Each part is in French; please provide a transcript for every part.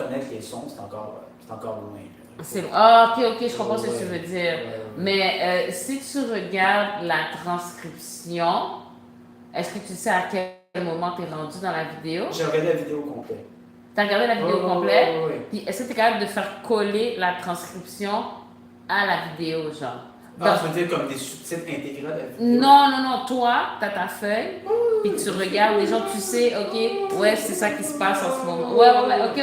reconnaître les sons, c'est encore loin. Ah, ok, je comprends ce que tu veux dire. Ouais. Mais si tu regardes la transcription, est-ce que tu sais à quel moment tu es rendu dans la vidéo? J'ai regardé la vidéo complète. Tu as regardé la vidéo complète? Oui. Puis est-ce que tu es capable de faire coller la transcription à la vidéo, genre? Ah, tu veux dire comme des sous-titres intégrés à la vidéo? Non. Toi, tu as ta feuille, puis tu regardes les gens, tu sais, ok, ouais, c'est ça qui se passe en ce moment. Ouais, ok.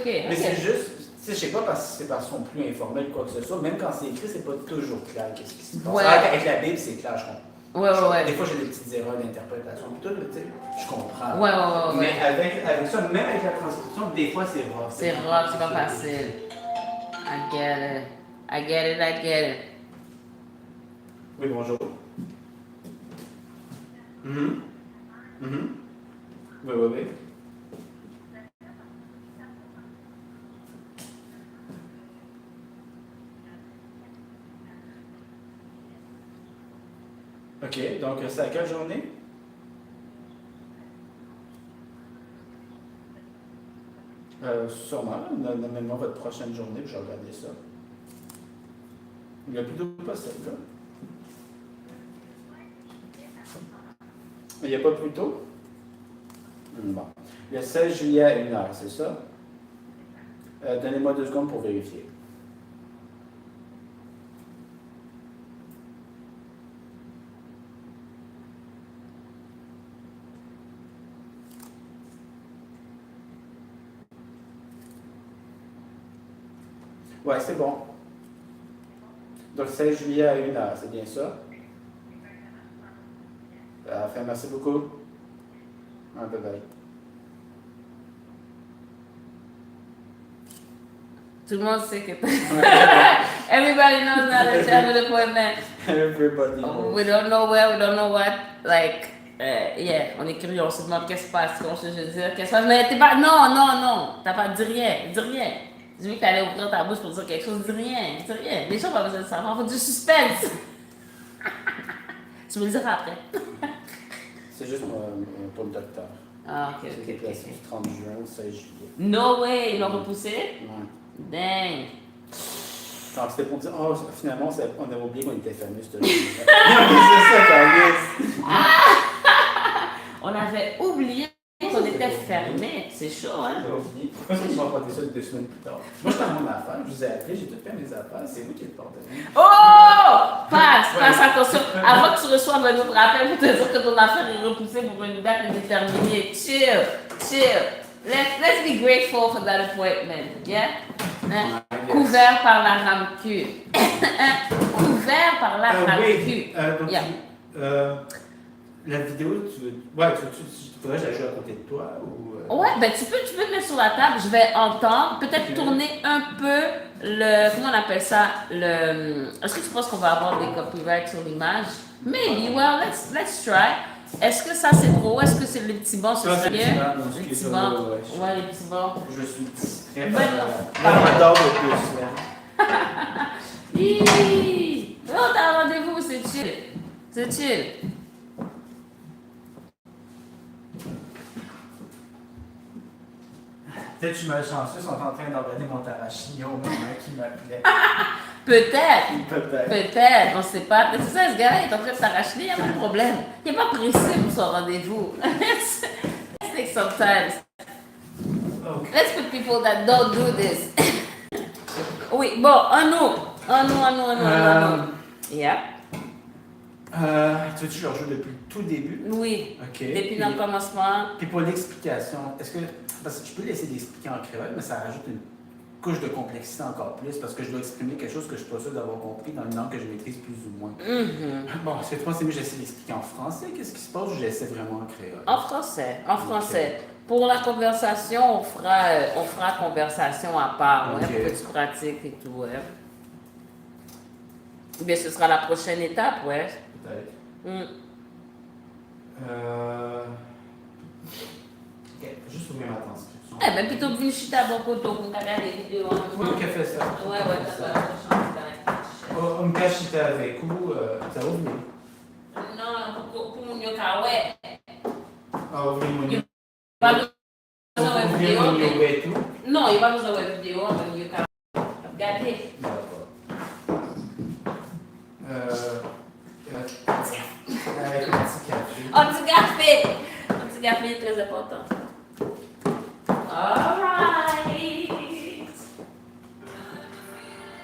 Mais c'est juste, tu sais, je sais pas parce que c'est parce qu'ils sont plus informels ou quoi que ce soit, même quand c'est écrit, c'est pas toujours clair qu'est-ce qui se passe. Ouais. Avec la Bible, c'est clair, je comprends. Ouais. Des fois, j'ai des petites erreurs d'interprétation, puis tout, tu sais, je comprends. Ouais. Mais avec ça, même avec la transcription, des fois, c'est rough. C'est rough, c'est pas facile. I get it. Oui, bonjour. Oui. OK, donc c'est à quelle journée? Sûrement, donnez-moi votre prochaine journée, puis je vais regarder ça. Le plus tôt possible, là. Il n'y a pas plus tôt? Bon. Le 16 juillet à 1h, c'est ça? Donnez-moi 2 secondes pour vérifier. Ouais, c'est bon. Donc, 16 juillet à 1h, c'est bien ça? Parfait, merci beaucoup. Bye. Tout le monde sait que everybody knows now that you have an appointment. Everybody knows. We don't know where, we don't know what. Like, yeah, on est curieux, on se demande qu'est-ce qui se passe, qu'est-ce que je veux dire, qu'est-ce qui se passe. Mais t'es pas. Non, t'as pas dit rien. J'ai vu que t'allais ouvrir ta bouche pour dire quelque chose, dis rien. Les gens n'ont pas besoin de savoir, faut du suspense. Tu me le diras après. C'est juste pour le docteur. Ah, ok. C'est déplacé du 30 juin au 16 juillet. No way, ils l'ont repoussé? Ouais. Dang. Donc, c'était pour dire, oh, finalement, on avait oublié qu'on était fameux, ce jour-là. C'est ça, Carlis. On avait oublié qu'on était fermé. C'est chaud, hein? Pourquoi est-ce que tu m'as raconté ça 2 semaines plus tard? Moi, j'étais à mon affaire, je vous ai appelé, j'ai tout fait mes affaires, c'est vous qui êtes pardonné. Oh! Passe attention. Avant que tu reçoives un autre appel pour te dire que ton affaire est repoussée pour une date indéterminée. Chill. Let's be grateful for that appointment. Yeah? Hein? Couvert par la RAMQ. Couvert par la RAMQ. La vidéo, tu faudrait que j'ajoute à côté de toi ou... Ouais, ben tu peux te mettre sur la table, je vais entendre, peut-être tourner un peu comment on appelle ça, est-ce que tu penses qu'on va avoir des copyrights sur l'image? Maybe, well, let's try. Est-ce que ça c'est trop? Est-ce que c'est les petits bancs sur c'est les petits bancs? Ouais, les petits bancs. Je suis distrait. Ben J'adore le Hi! Oh, t'as un rendez-vous, c'est chill. Peut-être que je suis malchanceux, ils sont en train d'envoyer mon tarachignon au moment qui m'appelait. Peut-être, on ne sait pas. C'est ça, ce gars-là, il est en train de s'arracher, il n'y a pas de problème. Il n'est pas pressé pour son rendez-vous. Let's take some time. Okay. Let's put people that don't do this. Oui, bon, un nous. Yeah. Tu veux que je le rejoue depuis le tout début? Oui. OK. Depuis le commencement. Puis pour l'explication, est-ce que... Parce que je peux laisser l'expliquer en créole, mais ça rajoute une couche de complexité encore plus, parce que je dois exprimer quelque chose que je suis pas sûr d'avoir compris dans une langue que je maîtrise plus ou moins. Bon, c'est mieux j'essaie d'expliquer en français, qu'est-ce qui se passe, ou j'essaie vraiment en créole? En français. Okay. Pour la conversation, on fera conversation à part, ouais, pour que tu pratiques et tout, ouais. Bien, ce sera la prochaine étape, ouais. Peut-être. Ok, juste ouvrir ma transcription. Eh ben, plutôt que chuter à bon côté, pour regarder les vidéos. Oui, qu'elle fait ça. Ouais, ça. On me cache si t'es avec ou ça va ouvrir. Non, pour mon yoga, ouais. Ah, ouvrir mon yoga. Pas besoin de vidéo. Ouvrir mon yoga et tout. Non, il va nous envoyer une vidéo, on va nous regarder. D'accord. Avec un petit café. Un petit café est très important. Alright.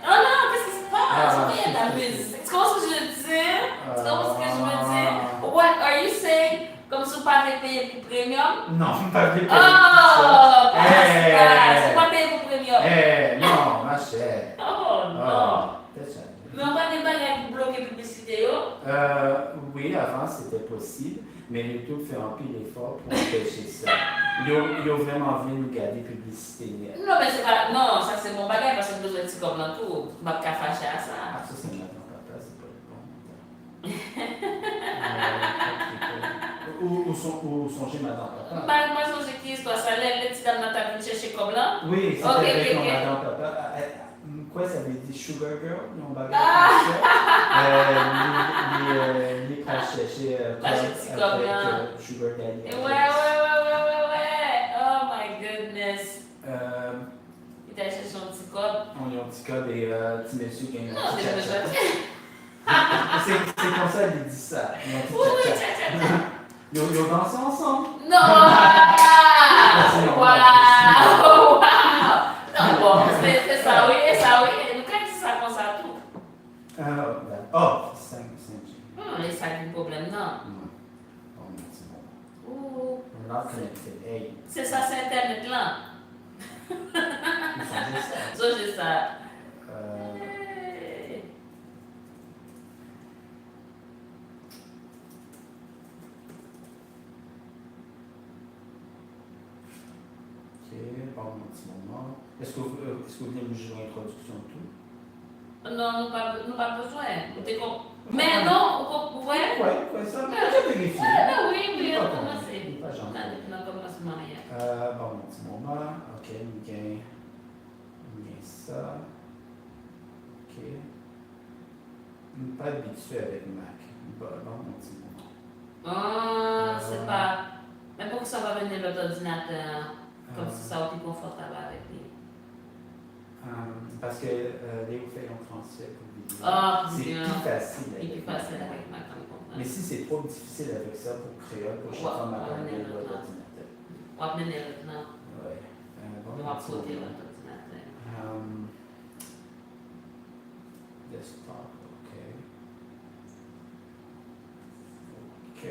Oh non, qu'est-ce qui se passe? Il y a de la musique. Tu comprends ce que je veux dire? Tu comprends ce que je veux dire? What are you saying? Comme si vous n'avez pas payé pour premium? Non, pas payé pour Oh, passe. Vous pas payé pour premium? Non, ma chère. Oh non. Peut-être. Mais on va démarrer pour bloquer la publicité. Oui, avant c'était possible, mais YouTube fait un pile d'efforts pour empêcher ça. Ils ont vraiment voulu nous garder publicité. Non, mais c'est pas. Non, ça c'est mon bagage parce que besoin de comme dans tout. Je ne vais pas fâcher à ça. Ah, ça c'est maintenant papa, c'est pas le bon. Où songez madame papa? Moi, je sais qui est toi, ça lève les petits dames dans ta vie chercher comme là. Oui, c'était avec mon madame papa. Quoi ça veut dire sugar girl? Non, bagage les crachets chez avec sugar daddy. Ouais. Oh my goodness. Il t'a cherché un petit code. On a un petit code et petit monsieur qui a un Non, petit c'est chat. déjà. C'est comme ça qu'il dit ça. Oui, tcha. Ils ont dansé ensemble. Non! Wow! Non, bon, c'est ça, oui. Quand tu dis ça comme ça, tout. Oh, 5G. Les sacs du problème, non. Oh, c'est bon. Ouh. On a connecté. Hey. C'est ça, c'est Internet là. Ils sont juste ça. Ça, j'ai ça. Ok, pardon un petit moment. Est-ce que vous voulez me jouer l'introduction de tout? Non, nous pas besoin. Mais non, vous voyez? Ouais, ça. Mais j'ai vérifié. Oui, on va commencer. Pas gentil. On a commencé Maria. Bon, un petit moment. Ok, on gagne ça. Ok. Pas habitué avec Mac. Bon, un petit moment. Ah, c'est pas. Mais pourquoi ça va venir de l'autre ordinateur? Comme si ça aurait été confortable avec lui. Parce que Léo fait en français pour vidéo. Ah, c'est bien. plus facile. Et plus facile avec Mac, on comprend. Mais si c'est trop difficile avec ça pour créole, pour chaque fois ma parole de l'ordinateur. On va mener maintenant. Ouais. On va sauter l'autre ordinateur. Desktop, ok. Ok.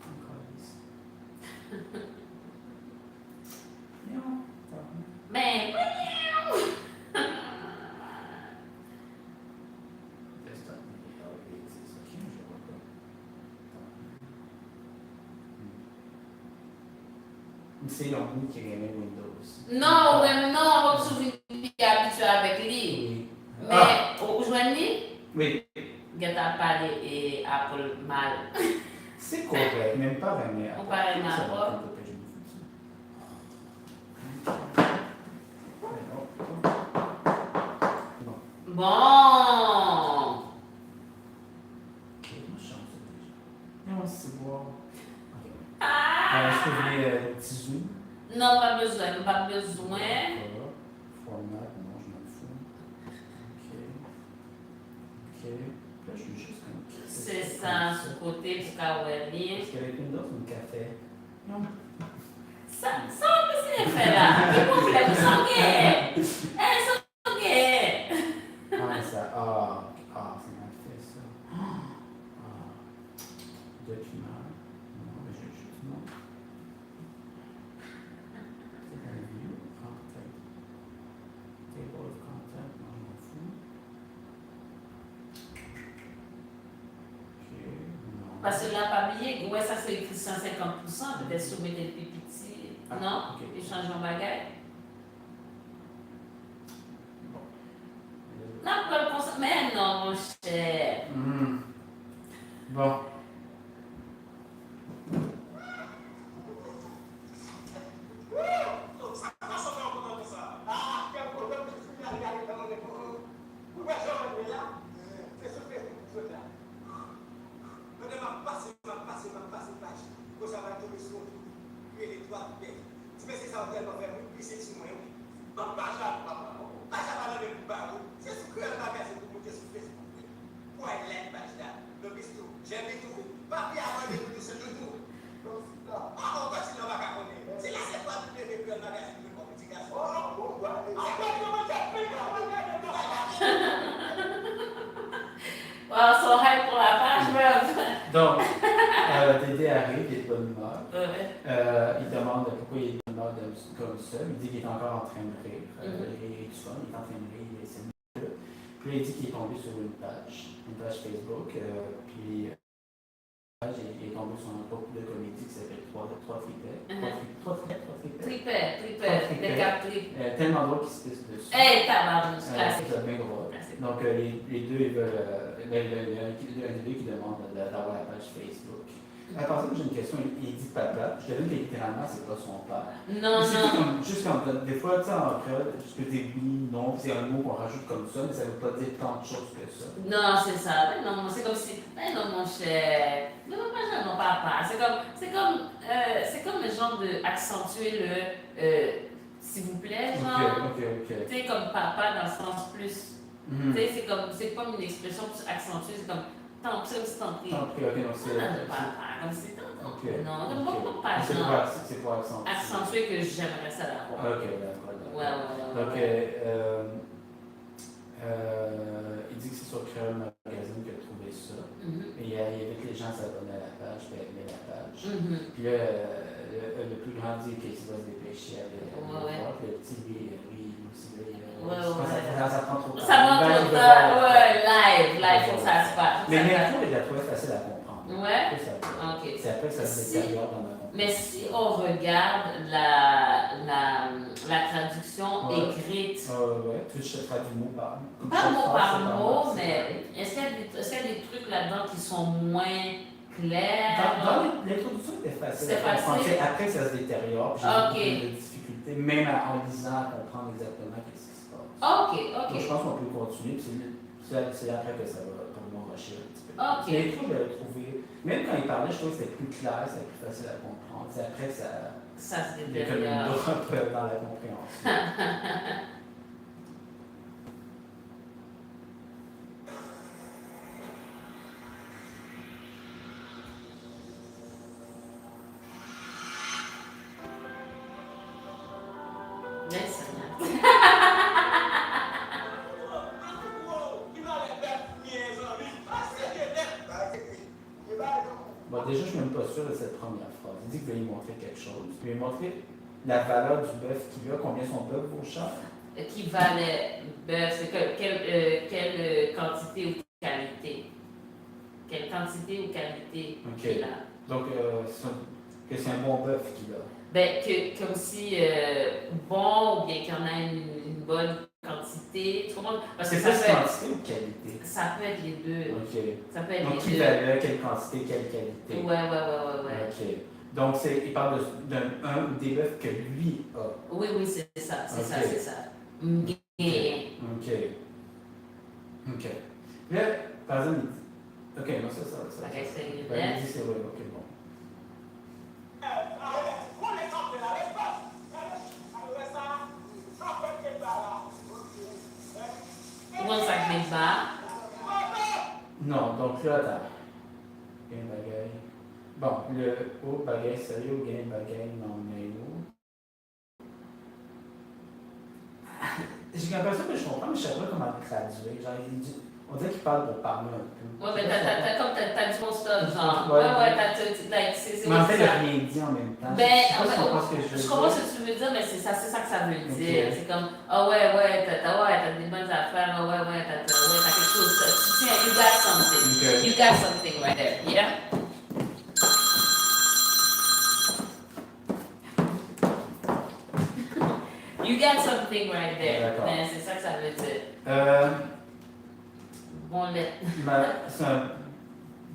Encore ici. Non, Mais. desktop, c'est ok, je vois pas. C'est l'onglet qui remet Windows. Non, on va se souvenir habitué avec lui. Oui. Mais, aujourd'hui, Oui. il a parlé et Apple mal. C'est correct, même pas vraiment. On parle mal, Ça va, pas. Bon. Bon. Ok, moi je chante ça déjà. Non, c'est bon. Ah. Est-ce que vous voulez un petit zoom? Non, pas besoin. Format, non, je m'en fous. Ok. Là, je suis juste comme. C'est ça, ce côté pour Kaweli. Parce qu'avec Windows, on café. Non. Ça, qu'est-ce qu'il fait là? Quel problème? Ils sont gays. Ils sont gays. Ça. C'est mal fait ça. Document. Non, mais je juste non. C'est un view. Content. Table of content. Non, je m'en fous. Ok. Non. Parce que là, pas oublier, ouais, ça c'est écrit 150%, peut-être soumettre des petits. Non? Ok. Ils changent en bagage. Bon. Non, pas le conseil. Mais non, mon cher. Bon. Wow, so hype pour la page web. Donc, Dédé arrive, il est de bonne humeur. Il demande pourquoi il est de bonne humeur comme ça. Il dit qu'il est encore en train de rire. Il rit tout ça, il est en train de rire, il essaie de rire. Puis là, il dit qu'il est tombé sur une page Facebook. Puis il est tombé sur un groupe de comédie qui s'appelle Trois Tripets. Tripet, Tellement drôle qu'ils se pissent dessus. Hey, tabarnouche, classique. C'est bien drôle. Donc, les deux, ils veulent. Il y a un des deux qui demande d'avoir la page Facebook. À part ça, j'ai une question. Il dit papa. Je te dis que littéralement, c'est pas son père. Non. Juste comme des fois, tu sais, en créole, je peux dire oui, non, c'est un mot qu'on rajoute comme ça, mais ça veut pas dire tant de choses que ça. Non, c'est ça. Non, c'est comme si. Non, mon cher. Non, pas mon papa. C'est comme le genre d'accentuer le s'il vous plaît, genre. Ok. Tu sais, comme papa dans le sens plus. Tu sais, c'est comme une expression plus accentuée, c'est comme. Tant que c'est tenté. Ok, donc c'est. Comme c'est tenté. Non, comme pas C'est pour accentuer. Accentuer que j'aimerais ça l'avoir. Ok, d'accord. Ouais. Donc, il dit que c'est sur Créole Magazine qu'il a trouvé ça. Et il invite les gens à s'abonner à la page, puis à aimer la page. Puis là, le plus grand dit qu'il va se dépêcher à aller voir. Puis le petit, lui aussi, ça prend trop de temps. Ça prend trop de temps, live, faut que ça se passe. Mais l'intro, il a trouvé facile à comprendre. Ouais. Ok. C'est après que ça se détériore dans ma compréhension. Mais si on regarde la traduction écrite. Ouais, tu traduis mot par mot. Pas mot par mot, mais est-ce qu'il y a des trucs là-dedans qui sont moins clairs? Dans l'introduction, c'était facile. C'est facile. Après, ça se détériore. J'ai beaucoup de difficultés, même en lisant, à comprendre exactement ce qui se passe. Ok. Donc, je pense qu'on peut continuer. C'est après que ça va pour moi rusher un petit peu. Ok. L'intro, je l'ai trouvé. Même quand il parlait, je trouvais que c'était plus clair, c'était plus facile à comprendre. C'est après que ça se il y a comme une drop dans la compréhension. Bon, déjà, je ne suis même pas sûr de cette première phrase. Il dit qu'il va lui montrer quelque chose. Il va lui montrer la valeur du bœuf qu'il a, combien son bœuf vaut cher. Qui valait bœuf, c'est quelle quantité ou qualité? Quelle quantité ou qualité qu'il a? Donc, que c'est un bon bœuf qu'il a. Ben, comme si bon, ou bien qu'il y en a une bonne quantité. Tu comprends? Parce que c'est plus quantité ou qualité? Ça peut être les deux. Ok. Ça peut être donc, les qui deux. valait, quelle quantité, quelle qualité? Ouais. Ok. Donc, il parle d'un ou des bœufs que lui a. Oui, c'est ça. C'est ça. Ok. Là, par exemple, il dit. Ok, non, ça. Ok, c'est il dit c'est vrai, ok, bon. Tout le monde s'acclame pas. Non, donc là, attends. Gain bagaille. Bon, le haut bagaille sérieux, gain bagaille non néo. J'ai l'impression que je comprends, mais je ne sais pas comment le traduire. Genre, on dirait qu'il parle pour parler un peu. Ouais, mais t'as du bon stuff, genre. Ouais, c'est mais en fait, il n'a rien dit en même temps. Je comprends ce que tu veux dire, mais c'est ça que ça veut dire. C'est comme, t'as des bonnes affaires, t'as quelque chose. Tiens, you got something. You got something right there, yeah? You got something right there. D'accord. Mais c'est ça que ça veut dire. Bon lait. C'est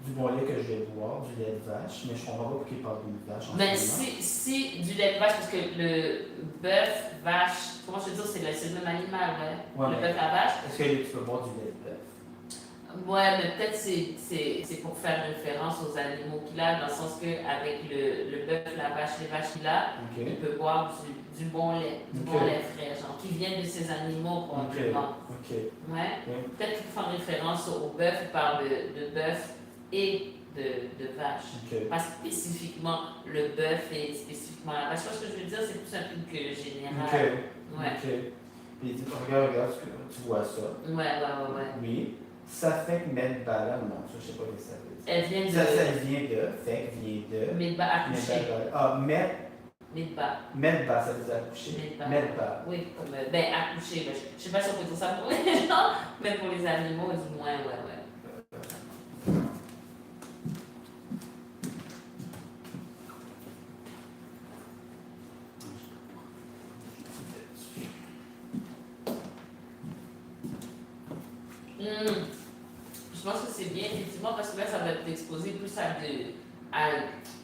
du bon lait que je vais boire, du lait de vache, mais je comprends pas pourquoi il parle d'une vache. Mais si du lait de vache, parce que le bœuf, vache, comment je veux dire, c'est le même animal, ouais. Le bœuf, la vache. Est-ce que tu peux boire du lait de bœuf? Ouais, mais peut-être c'est pour faire référence aux animaux qu'il a, dans le sens qu'avec le bœuf, la vache, les vaches qu'il a, Ok. il peut boire du bon lait, du Ok. bon lait frais, genre, qui vient de ces animaux probablement. Ok. Ouais. Ok. Peut-être qu'il fait référence au bœuf, il parle de bœuf et de vache. Ok. Pas spécifiquement le bœuf et spécifiquement la vache. Je pense que je veux dire, c'est plus un truc général. Ok. Ouais. Ok. Puis il dit, regarde, tu vois ça. Ouais. Oui. Ça fait que mettre bala, non, ça, je sais pas ce que ça veut dire. Elle vient de. Ça vient de, fait que vient de. Medba accoucher. Medba. Ça veut dire accoucher. Medba. Medba. Oui, comme accoucher. Ben, je sais pas si on peut dire ça pour les gens, mais pour les animaux, du moins, ouais. Je pense que c'est bien, effectivement, parce que là, ça va t'exposer plus à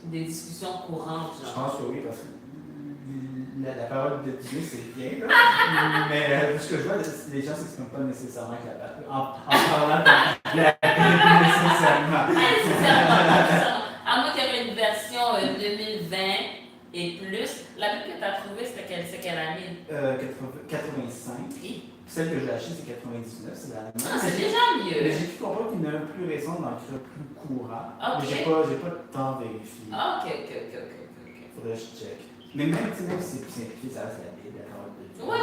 des discussions courantes. Genre. Je pense que oui, parce que la parole de Dieu, c'est bien. Là. Mais ce que je vois, les gens ne s'expriment pas nécessairement avec la parole. En parlant de la Bible nécessairement. Nécessairement. À moins qu'il y ait une version 2020 et plus. La Bible que tu as trouvée, c'est quelle année 85. Et? Celle que j'ai achetée, c'est 99. C'est la même. C'est déjà mieux. Mais j'ai pu comprendre qu'il y en a un plus récent dans le plus courant. Okay. Mais j'ai pas de temps vérifié. Ok. Faudrait que je check. Mais même si c'est plus simplifié, ça reste la Bible, la parole de Dieu. Ouais.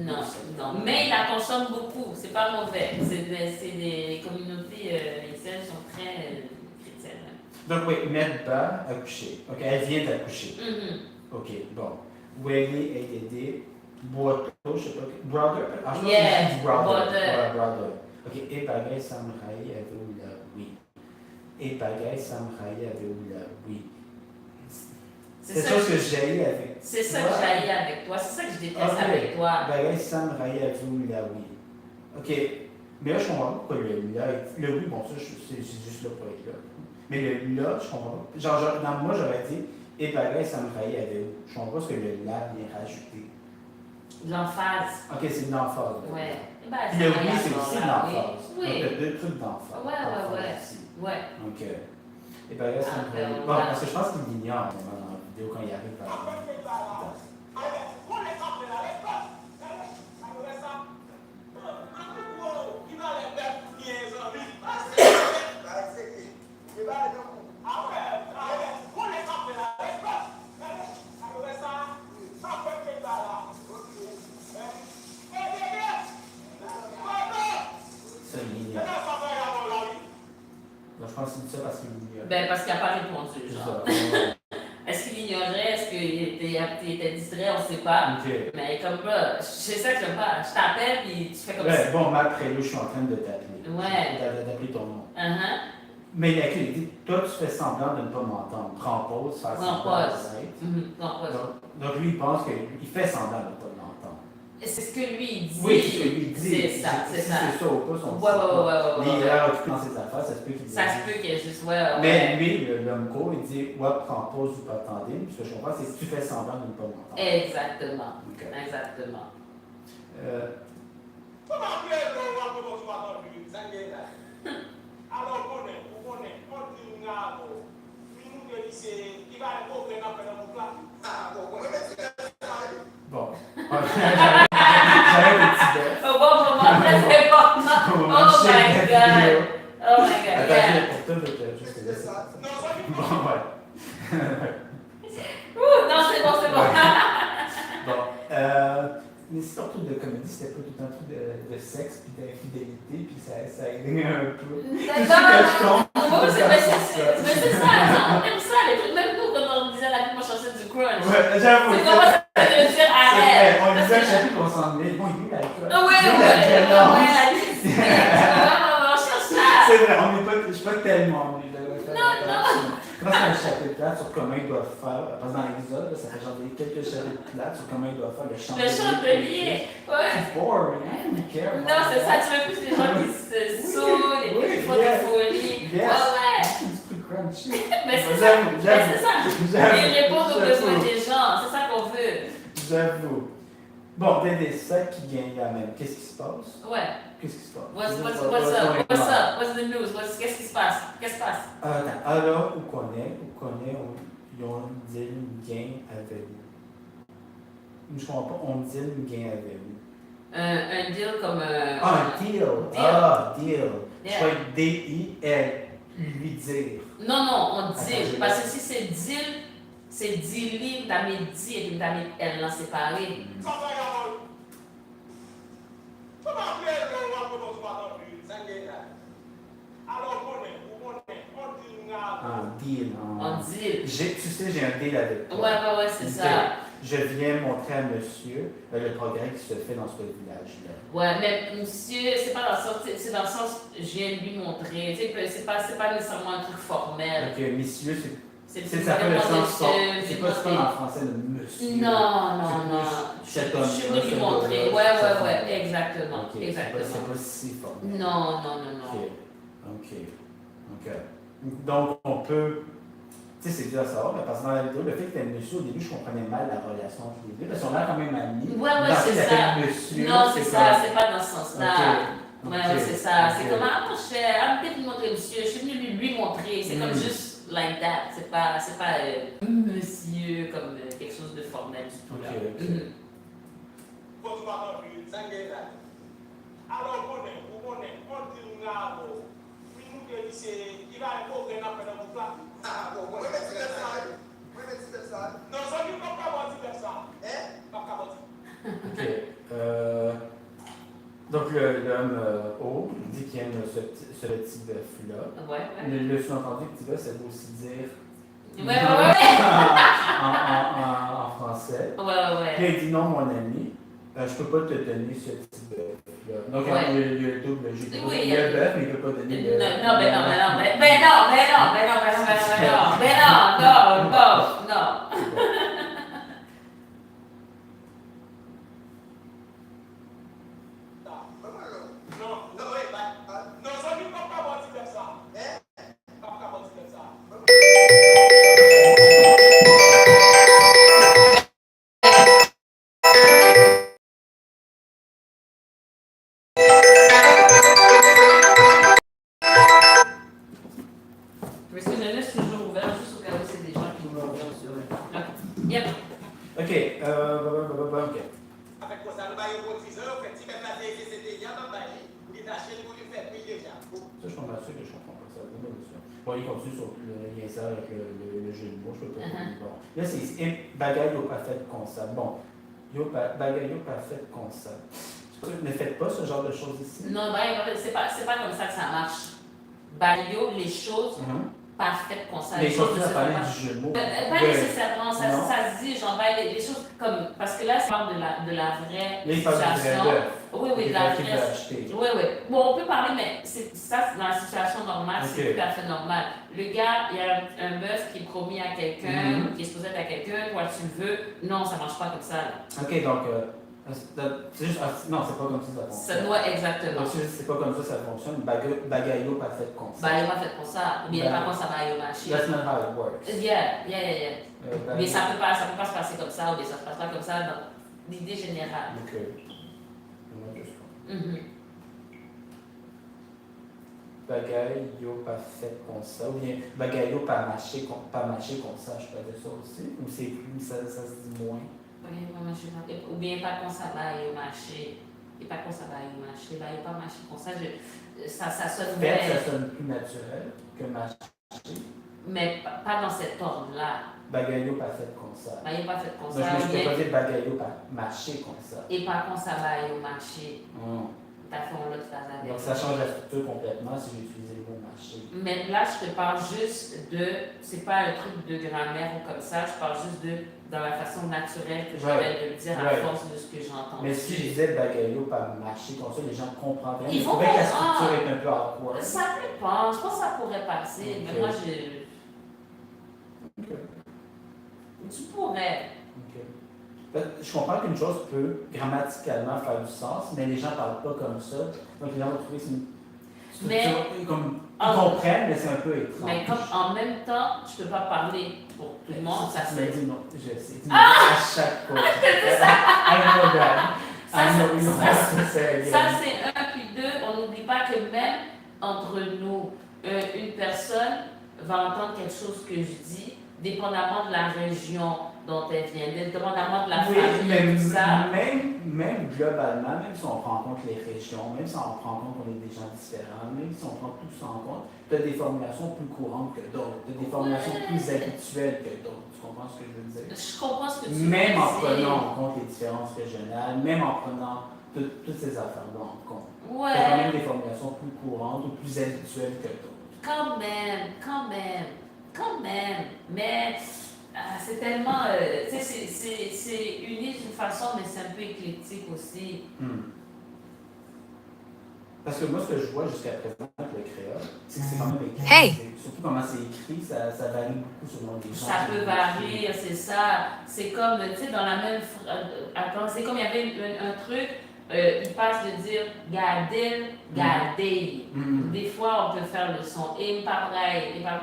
Non. Mais il la consomme beaucoup. C'est pas mauvais. C'est des communautés haïtiennes sont très chrétiennes. Donc, oui, Medba accoucher. Ok, elle vient d'accoucher. Ok, bon. Wally a aidé. Boito, je sais pas. Brother. Ah, je pense que c'est brother. Ok, et Bagay Samraï avait ou la oui. Et Bagay Samraï avait ou la oui. C'est ça que j'ai avec. C'est ça que j'ai avec toi. C'est ça que je déteste avec toi. Bagay Samraï avait ou la oui. Ok, mais là, je comprends pas pourquoi le oui, bon, ça, c'est juste là pour être là. Mais le là, je comprends pas. Genre dans moi, j'aurais dit, et Bagay Samraï avait où. Je comprends pas ce que le là vient rajouter. L'emphase. Ok, c'est une emphase. Ouais. Le oui, c'est aussi une emphase. Oui. Donc, il y a deux trucs d'emphase. Ouais. Donc, et ben là, c'est bon, parce que je pense qu'il l'ignore dans la vidéo quand il arrive par je pense qu'il dit ça parce qu'il l'ignore. Ben, parce qu'il n'a pas répondu, genre. Est-ce qu'il ignorait? Est-ce qu'il était distrait? On ne sait pas. Okay. Mais comme là, c'est ça que j'aime pas. Je t'appelle et tu fais comme ça. Bon, mais après, je suis en train de t'appeler. Ouais. D'appeler ton nom. Mais il dit, toi, tu fais semblant de ne pas m'entendre. Prends pause, faire semblant. Donc, lui, il pense qu'il fait semblant de ne pas m'entendre. C'est ce que lui, il dit. Oui, c'est ce que lui, il dit. C'est ça. C'est ça ou pas, son Ouais. Il est occupé dans ses affaires, ça se peut qu'il dise. Ça se peut qu'il y ait juste, Mais lui, l'homme co, il dit, prends pause ou pas t'entendre. Puis ce que je comprends, c'est que tu fais semblant de ne pas m'entendre. Exactement. Okay. Exactement. Bon. J'avais des petits bêtes. Au bon moment, très important. Oh my god. Attends, pour toi, je te laisse. Bon, ouais. Non, c'est bon. Bon. Mais si ton truc de comédie, c'était pas tout un truc de sexe puis d'infidélité, puis ça aidait un peu. C'est ça, on aime ça, les trucs. Même nous, quand on disait la vie, on cherchait du crunch. Ouais, j'avoue. C'est comment ça veut dire arrête. On disait à chaque fois qu'on s'ennuyait, bon, il y a eu l'alcool. On cherche ça. C'est vrai, je suis pas tellement ennuyé. Quand c'est un chapitre plat sur comment ils doivent faire, parce que dans l'épisode, ça fait genre quelques chapitres plats sur comment ils doivent faire le chandelier. Le chandelier, ouais. C'est boring, I don't care. Non, c'est ça, tu veux plus les gens qui se saoulent et qui font des folies. Ouais. C'est du crunchy. Mais c'est ça. Ils répondent aux besoins des gens, c'est ça qu'on veut. J'avoue. Bon, des 7 qui gagnent la même. Qu'est-ce qui se passe? Ouais. Qu'est-ce qui se passe? What's up? What's up? What's the news? Qu'est-ce qui se passe? Qu'est-ce qui se passe? Attends, alors, où qu'on est, ils ont dit une gain avec vous. Je comprends pas, on dit une gain avec vous. Un deal comme... Ah, un deal. Deal. Ah, deal. Je Yeah. crois que D-I-L, lui dire. Non, on dit. Attends, Parce que si c'est deal, c'est dealing, t'as mis dit et puis t'as mis elle l'en séparé. Un deal. On dit. Tu sais, j'ai un deal avec toi. Ouais, c'est Ok. ça. Je viens montrer à monsieur le progrès qui se fait dans ce village-là. Ouais, mais monsieur, c'est pas dans le sens, c'est dans le sens, je viens de lui montrer. Tu sais, c'est pas nécessairement un truc formel. Ok, monsieur, C'est ça fait le sens fort. monsieur, C'est pas ça en français, le monsieur. Non. Cet Je homme. suis venue lui montrer. Ouais, exactement. Ok, Exactement. c'est pas si formel. Non. Ok. Donc, on peut. Tu sais, c'est dur à savoir, mais parce que dans la vidéo, le fait que t'aies monsieur, au début, je comprenais mal la relation entre les deux, parce qu'on a quand même amis. Ouais, Dans c'est ce qu'il ça. appelle monsieur, Non, c'est ça, comme- c'est pas dans ce sens-là. Ok. Ouais, c'est ça. C'est Ok. comme, mon cher, peut-être lui montrer monsieur, je suis venue lui montrer. C'est comme juste like that. C'est pas monsieur comme quelque chose de formel du tout. Là. Ok. Mhm. Ok. Donc, l'homme haut dit qu'il aime ce petit bœuf-là. Ouais. Le sous-entendu petit bœuf, ça veut aussi dire. Ouais. En français. Ouais. Puis il dit non, mon ami, je peux pas te donner ce petit bœuf-là. Donc, Ouais. il y a le double jeu. Oui, Il y a le bœuf, mais il peut pas donner le. Non. Parce que le laisse toujours ouvert juste au cas où c'est des gens qui vont ouvrir sur eux. Yep. Ok, ok. Avec quoi ça, nous baillons pour 10 heures, fait, si même la vérité c'était hier, dans le bail, vous dites acheter, vous lui faites payer déjà. Ça, je comprends ça que je comprends pas ça. Bon, il continue sur le lien ça avec le jeu de mots, je peux pas. Bon. Là, c'est bagaille au parfait concept. Bon, bagaille au parfait concept. Ne faites pas ce genre de choses ici. Non, c'est pas comme ça que ça marche. Barrio, les choses parfaites qu'on sache. Mais il continue à choses parler ne du jeu de mots. pas nécessairement, ça se dit, genre, les choses comme. Parce que là, c'est parle de la vraie Là, il parle du vrai situation. bœuf. Oui, de la qu'il veut vraie. acheter. Oui. Bon, on peut parler, mais ça, dans la situation normale, c'est tout à fait normal. Le gars, il y a un bœuf qui est promis à quelqu'un, qui est supposé être à quelqu'un, toi tu le veux. Non, ça marche pas comme ça. Là. Ok, donc, c'est juste. Non, c'est pas comme ça que ça Ça fonctionne. doit exactement. Donc, c'est pas comme ça que ça fonctionne. Bagaille au parfait concept. Il n'est pas fait pour ça. Ou bien, par contre, ça va aller au marché. That's not how it works. Yeah. Mais ça Bagaille- peut pas se passer comme ça, ou bien ça se passe pas comme ça dans l'idée générale. Ok. Moi, je comprends. Mhm. Bagaille au parfait concept. Ou bien bagaille au pas marché concept. Je peux dire ça aussi. Ou c'est plus, ça se dit moins. Ou bien pas qu'on ça va aller au marché. Et pas qu'on ça va aller au marché. Bah, il n'y a pas marché comme ça. Ça sonne Fait, vrai. ça sonne plus naturel que marché. Mais pas dans cet ordre-là. Bagaille au parfait concept. Bah, il n'est pas fait comme Donc, ça. je ou peux bien- pas dire bagaille au marché concept. Et pas qu'on ça va aller au marché. Hmm. T'as fait l'autre phase avec. Donc, ça change la structure complètement si j'utilise le mot marché. Mais là, je te parle juste de. C'est pas un truc de grammaire ou comme ça. Je parle juste de. Dans la façon naturelle que je Right. vais de le dire à Right. force de ce que j'entends. Mais si je disais bagaillot par marché comme ça, les gens comprendraient. Ils Je vont trouvais que la comprendre. structure est un peu awkward. Ça dépend. Je pense que ça pourrait passer. Ok. Mais moi, tu pourrais. Ok. Je comprends qu'une chose peut grammaticalement faire du sens, mais les gens ne parlent pas comme ça. Donc les gens vont trouver que c'est une Mais- structure comme Ils comprennent, mais c'est un peu étrange. Mais comme en même temps, je ne peux pas parler pour tout le monde, ça Tu se m'as fait. dit non, je sais. Tu m'as dit à chaque fois. I know that. I know you Ça, c'est un, puis deux, on n'oublie pas que même entre nous, une personne va entendre quelque chose que je dis, dépendamment de la région dont elle vient, dépendamment de la famille, mais tout ça. même globalement, même si on prend en compte les régions, même si on prend en compte qu'on est des gens différents, même si on prend tout ça en compte, tu as des formulations plus courantes que d'autres, tu as des formulations plus habituelles que d'autres. Tu comprends ce que je veux dire? Je comprends ce que tu veux dire. Même en prenant en compte les différences régionales, même en prenant toutes ces affaires-là en compte. Ouais. Tu as quand même des formulations plus courantes ou plus habituelles que d'autres. Quand même. Mais c'est tellement. C'est uni d'une façon, mais c'est un peu éclectique aussi. Parce que moi, ce que je vois jusqu'à présent avec le créole, c'est que c'est quand même écrit. Hey! Surtout comment c'est écrit, ça varie beaucoup selon les gens. Ça peut varier, c'est ça. C'est comme, tu sais, dans la même. Attends, c'est comme il y avait un truc, il passe de dire gardel, gardez. Des fois, on peut faire le son. Et pas vrai, je m'en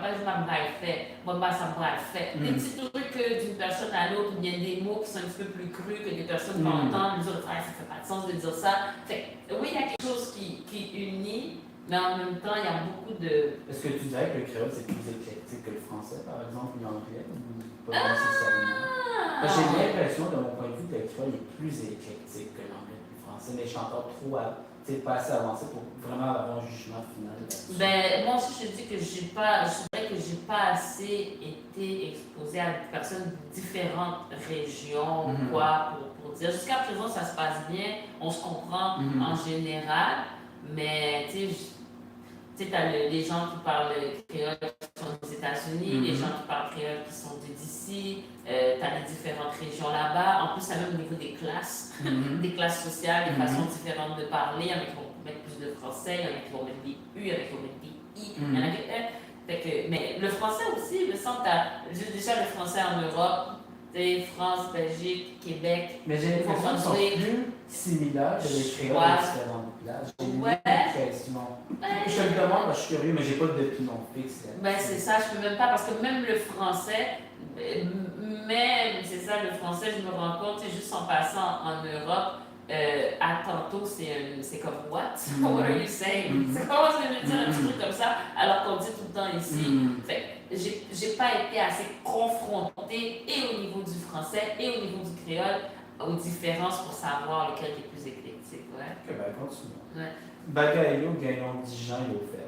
fait. Moi, ça me fait. Des petits trucs d'une personne à l'autre, il y a des mots qui sont un petit peu plus crus que des personnes vont entendre. Les autres, ça fait pas de sens de dire ça. Fait, oui, il y a quelque chose qui unit, mais en même temps, il y a beaucoup de. Est-ce que tu dirais que le créole, c'est plus éclectique que le français, par exemple, ou l'anglais, ou pas nécessairement? Parce que j'ai l'impression, de mon point de vue, que le créole est plus éclectique que l'anglais et le français, mais je suis encore trop pas assez avancé pour vraiment avoir un jugement final là-dessus. Ben, moi aussi, je te dis que je dirais que j'ai pas assez été exposée à des personnes de différentes régions, quoi, pour dire. Jusqu'à présent, ça se passe bien, on se comprend en général, mais tu sais, t'as les gens qui parlent créole qui sont aux États-Unis, les gens qui parlent créole qui sont d'ici, t'as les différentes régions là-bas. En plus, t'as même au niveau des classes, des classes sociales, des façons différentes de parler. Il y en a qui vont mettre plus de français, il y en a qui vont mettre des U, il y en a qui vont mettre des I, il y en a qui. Fait que, mais le français aussi, il me semble que t'as déjà le français en Europe. France, Belgique, Québec. Mais j'ai l'impression qu'ils sont plus similaires que les créoles de différentes places. J'ai l'impression. Je te le demande, je suis curieux, mais j'ai pas d'opinion fixe. Ben c'est ça, je peux même pas, parce que même le français, même, c'est ça, le français, je me rends compte, c'est juste en passant en Europe, à tantôt, c'est comme what? What are you saying? C'est comment je vais dire un petit truc comme ça, alors qu'on dit tout le temps ici. Fait j'ai pas été assez confrontée et au niveau du français et au niveau du créole aux différences pour savoir lequel est plus éclectique. Ouais. Ok, ben continuons. Ouais. Bagayo, Gayon, Dijon, ils ont fait.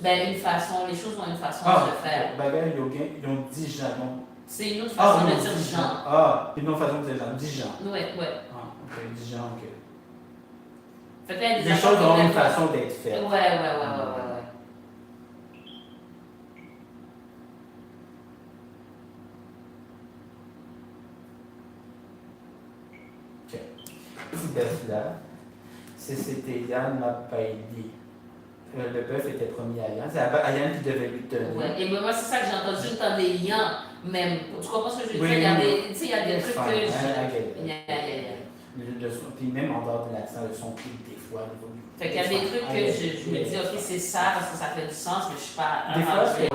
Ben une façon, les choses ont une façon de se faire. Bagayo, ils ont Dijon. C'est une autre façon de dire Dijon. Une autre façon de dire Dijon. Ouais. Ok, Dijon, ok. Fait que là, les choses ont une façon d'être faites. Ouais. Ok. Tibet-là, c'était Yann Mapaidi. Le bœuf était promis à Yann. C'est Yann qui devait lui tenir. Ouais, et moi, c'est ça que j'ai entendu dans des liens, même. Tu comprends ce que je veux dire? Il y a des trucs que puis même en dehors de l'accent, le son clip des fois. Fait qu'il y a des trucs que je me dis, ok, c'est ça, parce que ça fait du sens, mais je suis pas. Des fois, ce que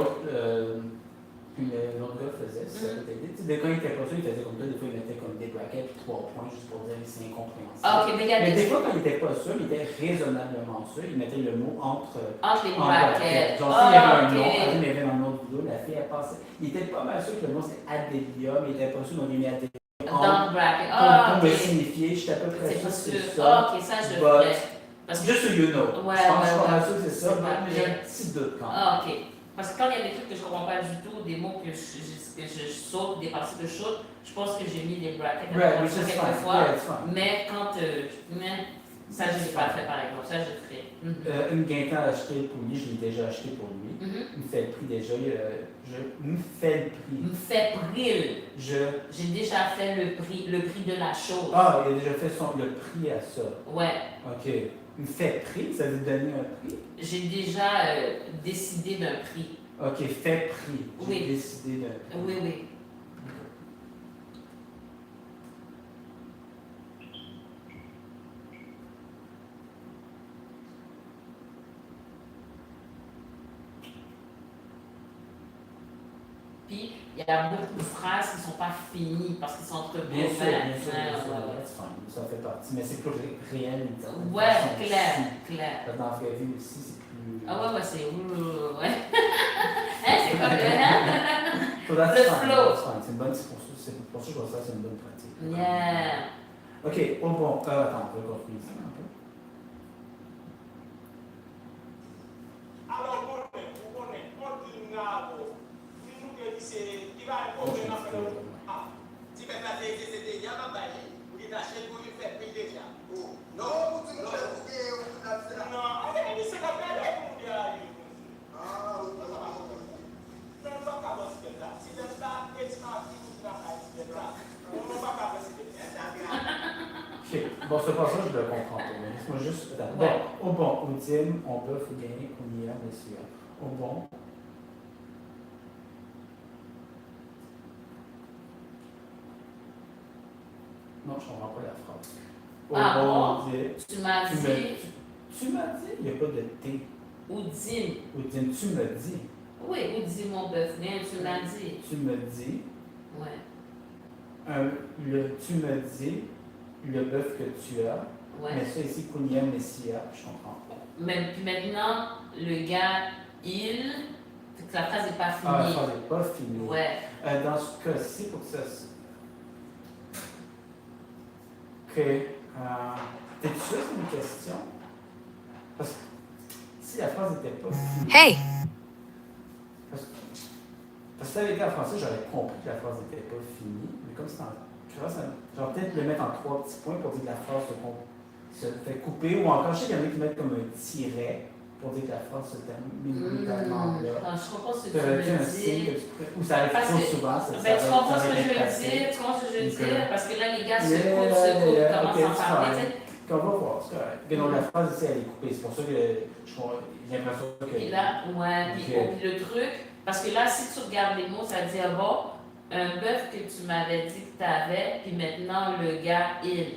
l'autre gars faisait, c'est ça. Quand il était pas sûr, il faisait comme ça. Des fois, il mettait comme des brackets puis 3 points juste pour dire que c'est incompréhensible. Mais des fois, quand il était pas sûr, il était raisonnablement sûr. Il mettait le mot entre les brackets. Genre, s'il y avait un nom, il y avait dans l'autre vidéo, la fille, elle passait. Il était pas mal sûr que le nom c'était Adélia, mais il était pas sûr, donc il mis Adélia. Dans le bracket. Pour me signifier, j'étais à peu près sûr que c'est ça. Ok, ça, je le ferais. Just so you know. Ouais, je pense que c'est ça, mais j'ai un petit doute quand même. Ok. Parce que quand il y a des trucs que je comprends pas du tout, des mots que je saute, des parties que je saute, je pense que j'ai mis des brackets quelques fois. Mais quand. Ça, je l'ai pas fait par exemple. Ça, je le ferai. Une Gaëtan a acheté pour lui, je l'ai déjà acheté pour lui. Il me fait le prix déjà. Il me fait le prix. Il me fait prix. J'ai déjà fait le prix de la chose. Il a déjà fait le prix à ça. Ouais. Ok. Il me fait prix, ça veut donner un prix? J'ai déjà décidé d'un prix. Ok, fait prix. J'ai décidé d'un prix. Oui. il y a beaucoup de phrases qui ne sont pas finies parce qu'ils sont entre Bien sûr, copains. bien sûr, that's fine, ça fait partie, mais c'est plus réel. Ouais, clair, clair. Dans la vraie vie aussi, c'est plus... Ah ouais, c'est... Ouais. Hein, c'est comme le... So that's Le fine, flow. that's fine. C'est une bonne, c'est pour ça que je vois ça, c'est une bonne pratique. Yeah. Ok, oh bon, attends, on va continuer ça un peu. Alors, vous connaissez, ordinado. Si nous te disons, il va Oh, être je problème m'excuse. Ah, si tu fais des c'était il y a ma baille, vous dites acheter pour lui faire payer déjà. Oh, non, vous dites non, c'est pas bien, vous dites ah, non, pas qu'à voir ce là. Si tu as un extra qui vous travaille, c'est là. On ne va pas voir ce Ok, bon, c'est pas ça, je le comprends pas. Mais laisse-moi juste. Attends. Ouais. Bon, au bon, au dim, on bœuf, au gain, au nier, monsieur. Au bon. Non, je comprends pas la phrase. Au Ah bon, bon? au dim. Tu m'as dit... Tu m'as dit, il n'y a pas de T. Ou dis... Au dim, tu me dis. Oui, ou dis mon bœuf, mais tu m'as dit. Tu me dis. Ouais. Tu me dis le bœuf que tu as. Ouais. Mais ça ici, Kounia, Messia, je comprends pas. Mais puis maintenant, le gars, il... Fait que la phrase n'est pas Ah, la finie. phrase n'est pas finie. Ouais. Dans ce cas-ci, pour que ça. Que. T'es-tu sûr que c'est une question? Parce que si la phrase n'était pas finie. Hey! Parce que si ça avait été en français, j'aurais compris que la phrase n'était pas finie. Mais comme c'est en cross, j'aurais peut-être le mettre en 3 petits points pour dire que la phrase se fait couper. Ou encore, je sais qu'il y en a qui mettent comme un tiret pour dire que la phrase se termine brutalement là. Non, je comprends ce que Tu tu aurais-tu un veux signe dire. ou ça arrive Parce trop que- souvent? Ben, tu comprends ce que je veux dire, tu comprends ce que je veux dire, parce que là, les gars se Yeah, coupent, yeah, commencent ok, à c'est parler, fine. tu sais. On va voir, c'est correct. Mais non, la phrase ici, elle est coupée. C'est pour ça que j'ai l'impression que. Et là, ouais, puis Ok. puis le truc, parce que là, si tu regardes les mots, ça dit, ah bon, un bœuf que tu m'avais dit que tu avais, puis maintenant le gars, il.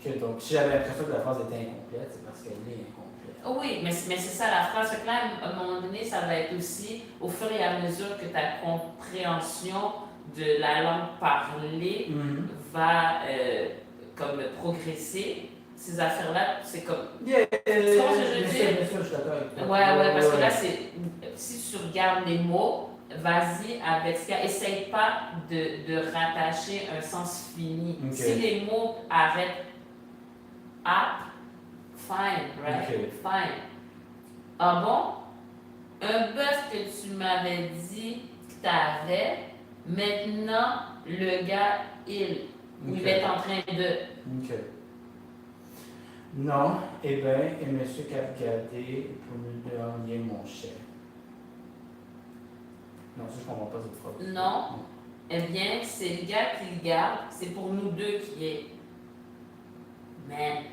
Ok, donc si j'avais l'impression que la phrase était incomplète, c'est parce qu'elle est incomplète. Oui, mais c'est ça la phrase. Fait que là, à un moment donné, ça va être aussi, au fur et à mesure que ta compréhension de la langue parlée va comme progresser, ces affaires-là, c'est comme... Yeah, Tu comprends ce que je veux dire? Bien sûr, je suis d'accord avec toi. Ouais, parce que là, c'est... Si tu regardes les mots, vas-y avec ce qu'il y a. Essaye pas de rattacher un sens fini. Ok. Si les mots arrêtent up, fine, right? Ok. Fine. Ah bon? Un bœuf que tu m'avais dit que tu avais, maintenant, le gars, il Ok. est en train de... Ok. Non, eh bien, et monsieur qui a regardé pour nous donner mon chèque. Non, ça, je comprends pas cette phrase. Non. Eh bien, c'est le gars qui le garde, c'est pour nous deux qui est. Man.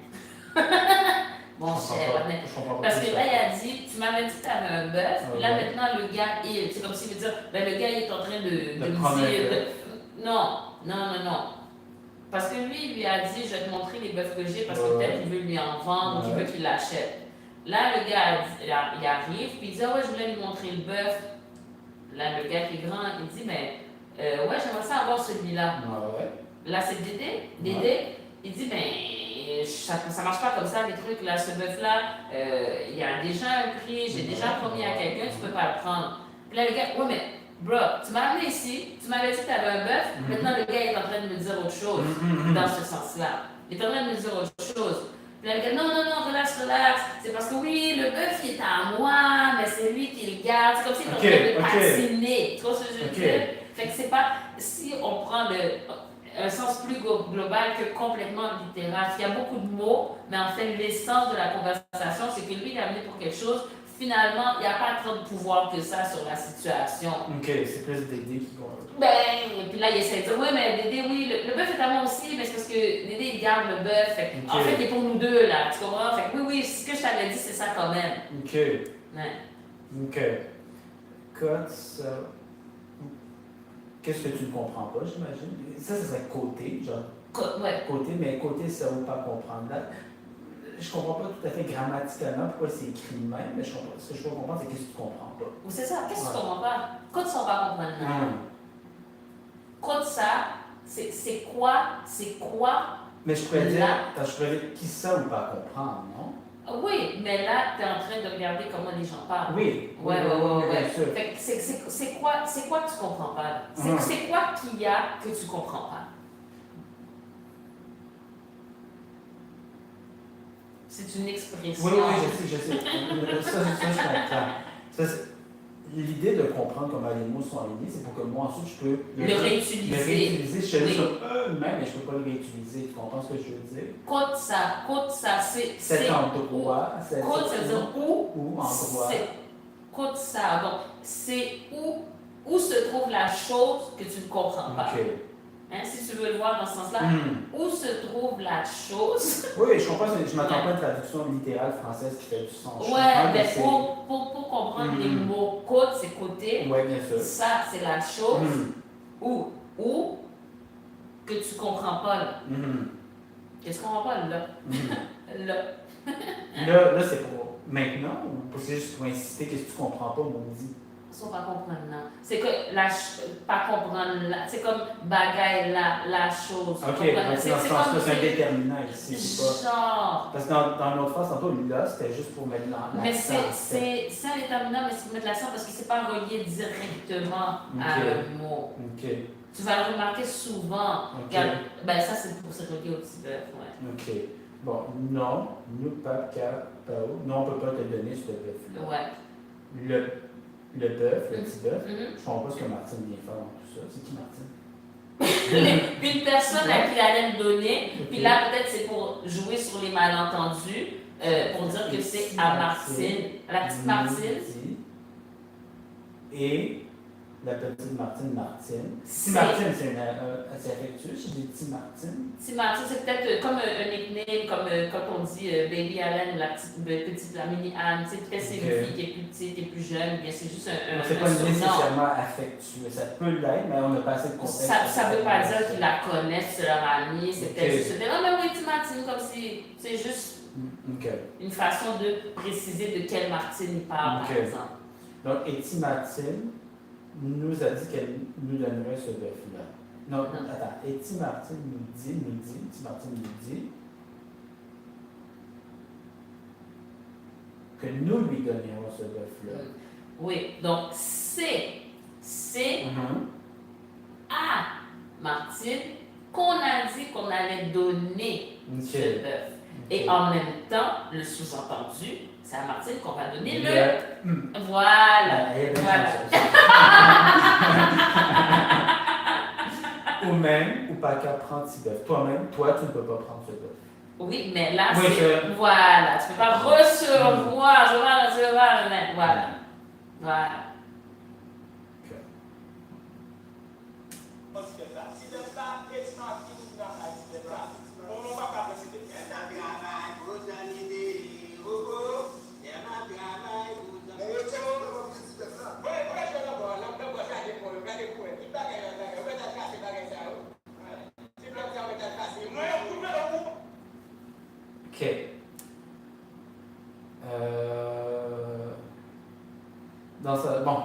Mon cher. Mais- Je comprends pas. Parce que là, il a dit, tu m'avais dit que tu avais un bœuf, puis là, Ouais. maintenant, le gars, il. C'est comme s'il veut dire, ben, le gars, il est en train de De me prendre un dire. bœuf. Non. Parce que lui, il lui a dit, je vais te montrer les bœufs que j'ai, parce que Ouais. peut-être qu'il veut lui en vendre, ou qu'il Ouais. veut qu'il l'achète. Là, le gars, il arrive, puis il dit, ah ouais, je voulais lui montrer le bœuf. Là, le gars qui est grand, il dit, mais ouais, j'aimerais ça avoir celui-là. Ouais. Là, c'est Dédé. Dédé, il dit, ben, ça marche pas comme ça, les trucs, là, ce bœuf-là, il y a déjà un prix, j'ai déjà promis à quelqu'un, tu peux pas le prendre. Puis là, le gars, ouais, mais, bro, tu m'as amené ici, tu m'avais dit que tu avais un bœuf, maintenant le gars est en train de me dire autre chose, dans ce sens-là. Il est en train de me dire autre chose. Puis là, le gars, non, relax, c'est parce que oui, le bœuf, il est à moi, mais c'est lui qui le garde, c'est comme s'il était en train de patiner. Tu vois ce que je veux dire? Fait que c'est pas, si on prend un sens plus global que complètement littéral, il y a beaucoup de mots, mais en fait, l'essence de la conversation, c'est que lui, il est amené pour quelque chose. Finalement, il n'y a pas trop de pouvoir que ça sur la situation. Ok, c'est plus Dédé qui vont. Ben, puis là, il essaie de dire, oui, mais Dédé, oui, le bœuf est à moi aussi, mais c'est parce que Dédé, il garde le bœuf. Fait que, en fait, il est pour nous deux, là, tu comprends? Fait que oui, ce que je t'avais dit, c'est ça quand même. Ok. Ouais. Ok. Quand ça. Qu'est-ce que tu ne comprends pas, j'imagine? Ça serait côté, genre. Ouais. Côté, mais côté, ça ne veut pas comprendre. Là, je comprends pas tout à fait grammaticalement pourquoi c'est écrit de même, mais ce que je peux comprendre, c'est qu'est-ce que tu comprends pas. Ou c'est ça, qu'est-ce que tu comprends pas? Quoi tu s'en vas comprendre là? Côte ça, c'est quoi? Mais je pourrais dire, Là. je pourrais dire qui ça ou pas comprendre, non? Oui, mais là, tu es en train de regarder comment les gens parlent. Oui. Ouais. Bien sûr. Fait que c'est quoi que tu comprends pas? Là? C'est quoi qu'il y a que tu comprends pas? C'est une expression. Oui, je sais. Ça, je comprends. Ça, l'idée de comprendre comment les mots sont alignés, c'est pour que moi, ensuite, je peux Le réutiliser. Je suis allé sur eux-mêmes, mais je ne peux pas le réutiliser. Tu comprends ce que je veux dire? Côte ça, C'est en droit. Côte, ça veut dire où? Ou en droit. Côte ça. Donc, c'est où se trouve la chose que tu ne comprends pas. OK. Hein, si tu veux le voir dans ce sens-là, où se trouve la chose? Oui, je comprends. Je ne m'attends pas à une traduction littérale française qui fait du sens. Ouais, mais pour comprendre les mots côte, c'est côté. Oui, bien sûr. Ça, c'est la chose. Où que tu comprends pas là. Qu'est-ce qu'on comprend pas là? Là, c'est pour maintenant ou c'est juste pour insister que si tu comprends pas, on dit. Ça, pas comprendre là. C'est que pas comprendre là. C'est comme bagaille la chose. Ok, c'est dans ce sens-là, c'est un déterminant ici. C'est pas... Genre. Parce que dans l'autre phrase, tantôt, là, c'était juste pour mettre l'accent. Mais c'est un déterminant, mais c'est pour mettre l'accent parce que c'est pas relié directement à un mot. Ok. Tu vas le remarquer souvent. Okay. Ben ça, c'est pour se relier au petit bœuf, ouais. Ok. Bon, non, nous, pas, pao. Non, on ne peut pas te donner ce bœuf-là. Ouais. Le bœuf, le petit bœuf, je ne comprends pas ce que Martine vient faire dans tout ça. C'est qui Martine? Une personne à qui il allait me donner, puis là, peut-être c'est pour jouer sur les malentendus, pour dire que c'est à Martine. La petite Martine. Et la petite Martine. Petit Martine, c'est affectueux, c'est des petits Martine. Petit Martine, c'est peut-être comme un nickname, comme quand on dit Baby Allen ou la petite mini Anne. Peut-être c'est une fille qui est plus petite, qui est plus jeune, bien c'est juste un c'est pas nécessairement affectueux. Ça peut l'être, mais on n'a pas assez de contexte. Ça ne veut pas dire qu'ils la connaissent, c'est leur ami. C'est peut-être juste non, mais oui, petit Martine, comme si c'est juste une façon de préciser de quelle Martine il parle, par exemple. Donc, Eti Martine nous a dit qu'elle nous donnerait ce bœuf-là. Non, attends. Eti Martine Eti Martine nous dit que nous lui donnerons ce bœuf-là. Oui, donc c'est à Martine qu'on a dit qu'on allait donner ce bœuf. Et en même temps, le sous-entendu, c'est à Martine qu'on va donner le... Voilà. Ou même, ou pas qu'à prendre ce bœuf. Toi-même, tu ne peux pas prendre ce bœuf. Oui, mais là, c'est... Voilà. Tu ne peux pas recevoir. Voilà. OK.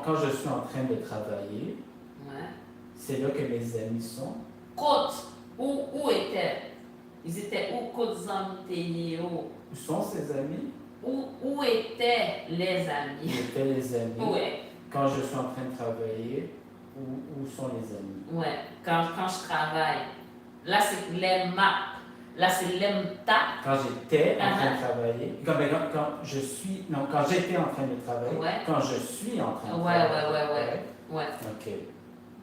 Quand je suis en train de travailler, c'est là que mes amis sont. Côte, où étaient? Ils étaient où? Côte Zanténéo. Où sont ces amis? Où étaient les amis? Où étaient les amis? Ouais. Quand je suis en train de travailler, où sont les amis? Ouais, quand je travaille. Là, c'est l'EMA. Là, c'est l'EMTA. Quand j'étais en train de travailler. Quand je suis. Non, quand j'étais en train de travailler. Ouais. Quand je suis en train de travailler. Ouais. OK.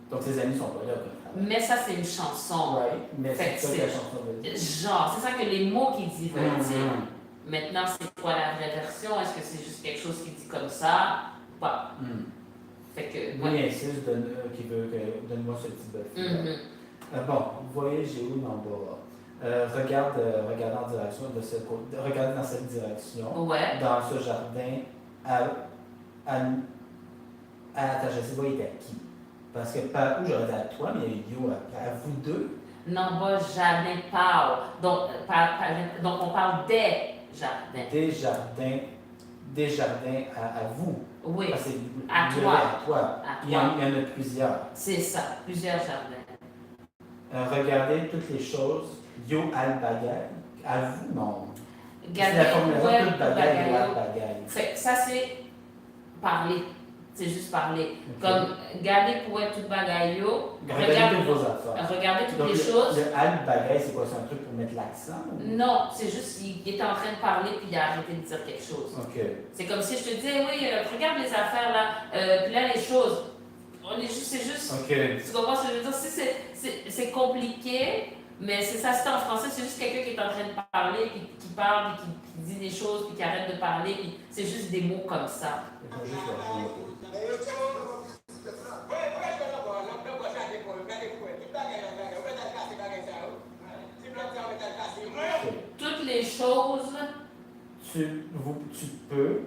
Donc, ces amis ne sont pas là. Mais ça, c'est une chanson. Oui, mais c'est ça que la chanson veut dire. Genre, c'est ça que les mots qu'il dit veulent dire. Maintenant, c'est quoi la vraie version? Est-ce que c'est juste quelque chose qu'il dit comme ça? Pas. Fait que. Oui, insiste, donne-moi ce petit bœuf. Bon, vous voyez, j'ai où dans bas. Regarde en direction de ce côté. Regarde dans cette direction. Ouais. Dans ce jardin. Attends, je sais pas, il est à qui? Parce que par où j'aurais dit à toi, mais il y a yo à vous deux. Non, bas, jardin parle. Donc, on parle des jardins. Des jardins à vous. Oui. Parce que à toi. Il y en a plusieurs. C'est ça, plusieurs jardins. Regardez toutes les choses. Yo al bagay. À vous, non. C'est la Garder formulation ouais, toute bagay, yo al bagaille. bagay. Fait, ça, c'est parler. C'est juste parler. Ok. Comme garder pour être tout bagaille. Regardez toutes vos affaires. Regardez toutes Donc, les choses. Le al bagay, c'est quoi? C'est un truc pour mettre l'accent? Ou? Non, c'est juste qu'il était en train de parler puis il a arrêté de dire quelque chose. Ok. C'est comme si je te disais, oui, regarde les affaires là, puis là les choses. On est juste, c'est juste. Ok. Tu comprends ce que je veux dire? C'est compliqué, mais c'est ça, c'est en français, c'est juste quelqu'un qui est en train de parler, puis qui parle, puis qui dit des choses, puis qui arrête de parler, puis c'est juste des mots comme ça. Je vais juste le remonter. Toutes les choses, Tu peux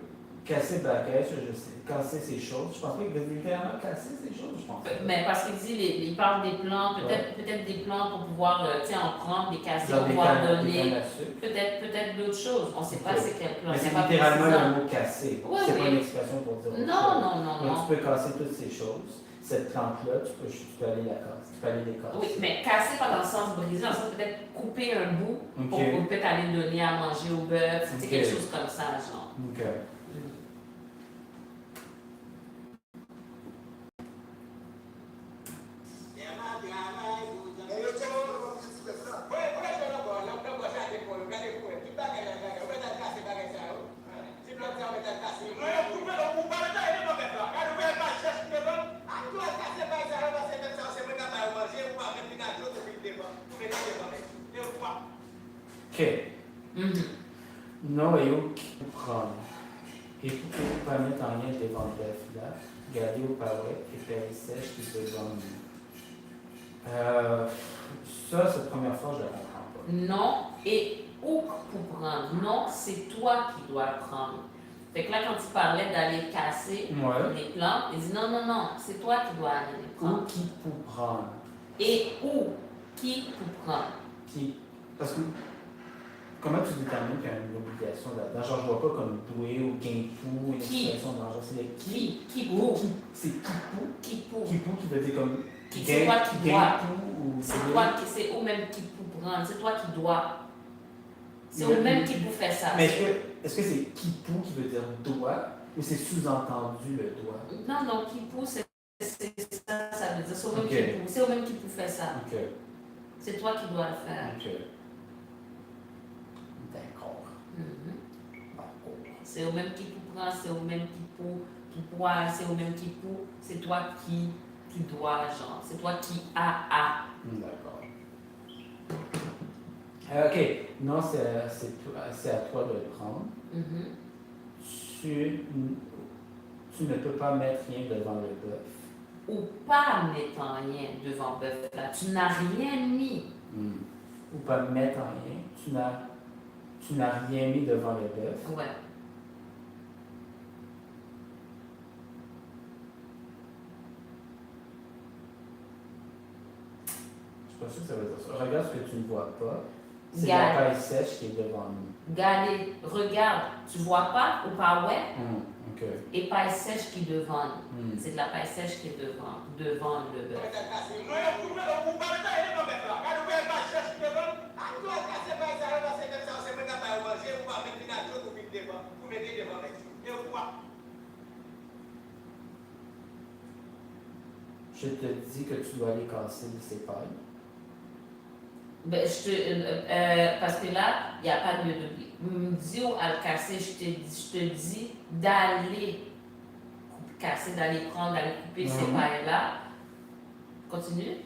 casser bagay, ça je sais. Casser ces choses. Je pense pas qu'il veut littéralement casser ces choses, je pense. mais parce qu'il dit, il parle des plantes, peut-être des plantes pour pouvoir, tu sais, en prendre, les casser, Dans pour des pouvoir cannes donner. à sucre. Peut-être d'autres choses. On ne sait pas Ok. c'est quelle plante. Mais c'est pas littéralement précisant. le mot casser. Oui, C'est oui. pas une expression pour dire autre chose. Non. Donc, tu peux casser toutes ces choses. Cette plante-là, tu peux aller la casser. Tu peux aller les casser. Oui, mais casser pas dans le sens brisé, dans le sens peut-être couper un bout pour Ok. peut-être aller donner à manger au bœuf, c'est Ok. quelque chose comme ça, genre. Ok. Ok. Non et où qui peut prendre. Et pour pas mettre en lien devant le bœuf là, garder au paouet et faire sèche qui se donne. Ça, cette première fois, je la comprends pas. Non, et où pour prendre? Non, c'est toi qui dois le prendre. Fait que là, quand tu parlais d'aller casser Ouais. les plantes, il dit non, c'est toi qui dois aller les Ou prendre. qui peut prendre. Et où? Qui pour prendre? Qui. Parce que. Comment tu détermines qu'il y a une obligation là-dedans? Genre, je vois pas comme doué ou guinpou, une Qui? expression dans genre, c'est le qui. Qui Ou pour? qui. C'est kipou. Qui pour? Kipou qui veut dire comme. C'est toi qui dois. Guinpou ou. C'est toi qui, c'est au même qui pour prendre, c'est toi qui dois. C'est au même qui pour faire ça. Mais est-ce que c'est kipou qui veut dire doigt ou c'est sous-entendu le doigt? Non, qui pour, c'est ça, ça veut dire, c'est au même Ok. qui pour. C'est au même qui pour faire ça. Ok. C'est toi qui dois le faire. Ok. D'accord. Mhm. D'accord. C'est au même qui pour prendre, c'est au même qui boit, c'est au même qui pour. C'est toi qui dois, genre. C'est toi qui a. D'accord. Ok. Non, c'est à toi de le prendre. Mhm. Tu ne peux pas mettre rien devant le bœuf. Ou pas mettant rien devant bœuf là. Tu n'as rien mis. Ou pas mettre en rien. Tu n'as rien mis devant le bœuf. Ouais. Je suis pas sûr que ça veut dire ça. Regarde ce que tu ne vois pas. C'est Garde. la paille sèche qui est devant nous. Regardez, regarde, tu vois pas ou pas ouais? Ok. Et paille sèche qui est devant. Hmm. C'est de la paille sèche qui est devant le bœuf. Je te dis que tu dois aller casser ces pailles. Ben, parce que là, il n'y a pas de dire à le casser, je te dis d'aller casser, d'aller prendre, d'aller couper ces pailles-là. Continue.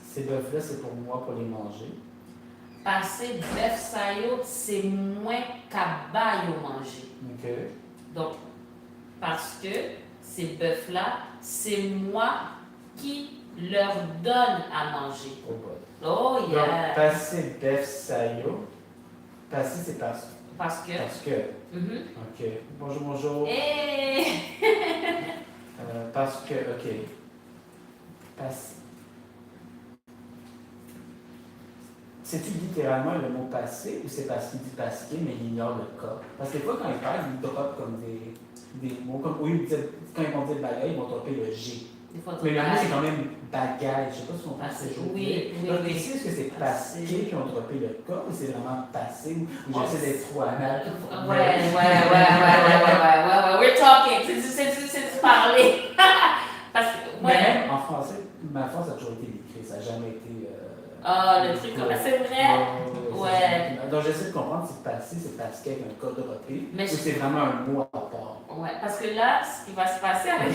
Ces bœufs-là, c'est pour moi pour les manger. Passer bœuf sayo, c'est moins qu'à manger. Ok. Donc, parce que ces bœufs-là, c'est moi qui leur donne à manger. Au bol. Oh Donc, yeah! passer bœuf sayo. Passer, c'est parce Parce que. que. Ok. Bonjour. Hey! Parce que, ok. Passer. C'est-tu littéralement le mot passer ou c'est parce qu'il dit passer mais il ignore le cas? Parce que des fois, quand il parle, il drop comme des. des mots comme, oui, quand ils vont dire bagage, ils vont taper le G. Des fois, Mais le mot, c'est quand même bagage. Je sais pas si on pense Passé. ces jours. Oui, oui, Donc, oui. ici, est-ce que c'est Passé. pasqué qui ont droppé le cas ou c'est vraiment passé ou j'essaie d'être trop anal? Ouais. We're talking. C'est parler. Parce que, Mais ouais. même en français, ma force a toujours été l'écrit. Ça n'a jamais été. Ah, le truc comme ça, c'est vrai. Ouais. Donc, j'essaie de comprendre si passé, c'est pasqué avec un cas droppé Mais ou c'est vraiment un mot à part. Ouais, parce que là, ce qui va se passer avec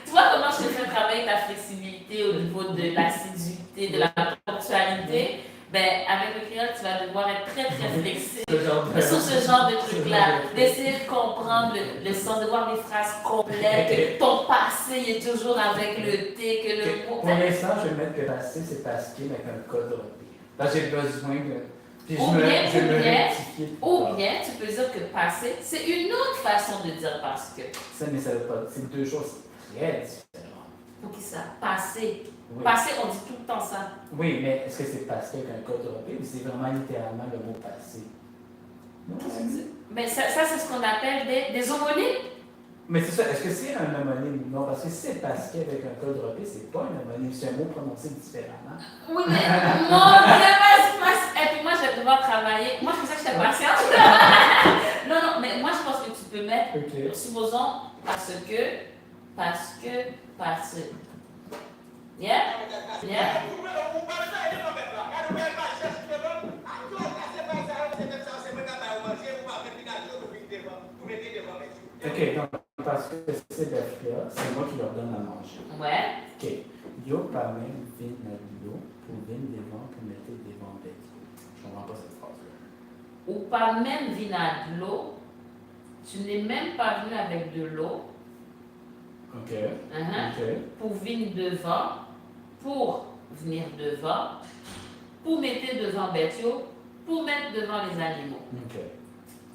tu vois comment je te fais travailler ta flexibilité au niveau de l'assiduité, de la ponctualité? Ben, avec le créole, tu vas devoir être très flexible sur ce genre de truc-là. D'essayer de comprendre le sens, de voir des phrases complètes, que ton passé il est toujours avec le T, que le mot. Pour l'instant, je vais mettre que passé, c'est pasqué avec un cas droppé. Parce que j'ai besoin de. Puis Ou bien, tu peux dire que passé, c'est une autre façon de dire parce que. Ça, mais ça veut pas. C'est deux choses très différentes. Pour qui ça? Passé. Oui. Passé, on dit tout le temps ça. Oui, mais est-ce que c'est passé avec un cas droppé ou c'est vraiment littéralement le mot passé? Non, Mais ça c'est ce qu'on appelle des homonymes. mais c'est ça, est-ce que c'est un homonyme? Non, parce que si c'est pasqué avec un cas droppé, c'est pas un homonyme, c'est un mot prononcé différemment. Oui, mais non, et puis moi, je vais devoir travailler. Moi, je pensais que j'étais patiente. Non, mais moi, je pense que tu peux mettre, Ok. supposons, parce que. Yeah? Yeah? Ok, donc parce que c'est bœuf-là, c'est moi qui leur donne à manger. Ouais. Ok. Yo pas même vin na l'eau pour vin devant pour mettre devant bête. Je comprends pas cette phrase-là. Ou pas même venu à de l'eau. Tu n'es même pas venu avec de l'eau. Ok. Uh-huh. Ok. Pour venir devant, pour mettre devant Betio, pour mettre devant les animaux. Ok.